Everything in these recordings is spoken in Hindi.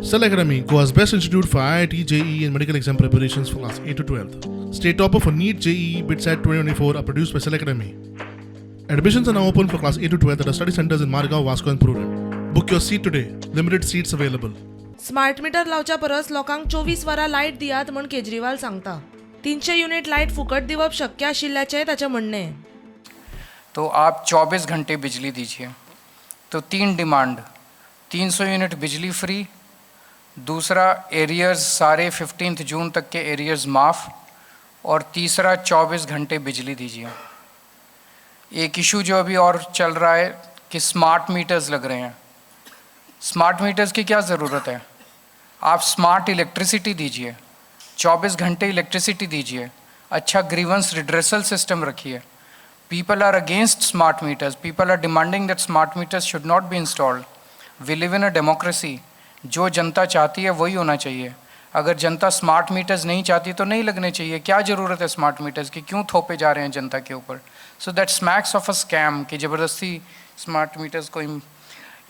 Cell Academy, Goa's best institute for IIT, JEE and medical exam preparations for class 8 to 12th. State topper for NEET, JEE, BITSAT 2024 are produced by Cell Academy. Admissions are now open for class 8 to 12th at our study centers in Margao, Vasco and Purun. Book your seat today. Limited seats available. Smart meter लावच्या परस लोकांक 24 वरां लायट दियात म्हण केजरीवाल सांगता. 300 युनिट लायट फुकट दिवप शक्य आशिल्ल्याचें ताचें म्हणणें. तो आप 24 घंटे बिजली दीजिए. तो 3 डिमांड, 300 यूनिट बिजली फ्री, दूसरा एरियर्स सारे 15 जून तक के एरियर्स माफ़, और तीसरा 24 घंटे बिजली दीजिए. एक इशू जो अभी और चल रहा है कि स्मार्ट मीटर्स लग रहे हैं. स्मार्ट मीटर्स की क्या ज़रूरत है? आप स्मार्ट इलेक्ट्रिसिटी दीजिए, 24 घंटे इलेक्ट्रिसिटी दीजिए, अच्छा ग्रीवेंस रिड्रेसल सिस्टम रखिए. People are against smart meters. People are demanding that smart meters should not be installed. We live in a democracy. जो जनता चाहती है वही होना चाहिए. अगर जनता स्मार्ट मीटर्स नहीं चाहती तो नहीं लगने चाहिए. क्या ज़रूरत है स्मार्ट मीटर्स की? क्यों थोपे जा रहे हैं जनता के ऊपर? So that smacks of a scam कि ज़बरदस्ती स्मार्ट मीटर्स को.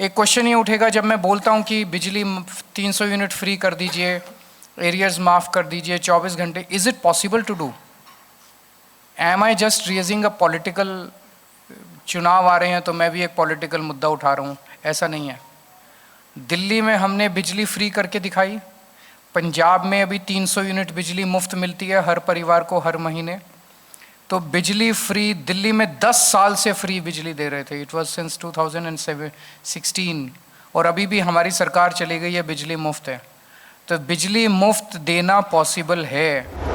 एक क्वेश्चन ये उठेगा जब मैं बोलता हूँ कि बिजली 300 यूनिट फ्री कर दीजिए, एरियर्स माफ़ कर दीजिए, 24 घंटे. Is it possible to do? Am I just raising a political, चुनाव आ रहे हैं तो मैं भी एक पॉलिटिकल मुद्दा उठा रहा हूँ? ऐसा नहीं है. दिल्ली में हमने बिजली फ्री करके दिखाई. पंजाब में अभी 300 यूनिट बिजली मुफ्त मिलती है हर परिवार को हर महीने. तो बिजली फ्री दिल्ली में 10 साल से फ्री बिजली दे रहे थे. इट वाज सिंस 2016, और अभी भी हमारी सरकार चली गई है, बिजली मुफ्त है. तो बिजली मुफ्त देना पॉसिबल है.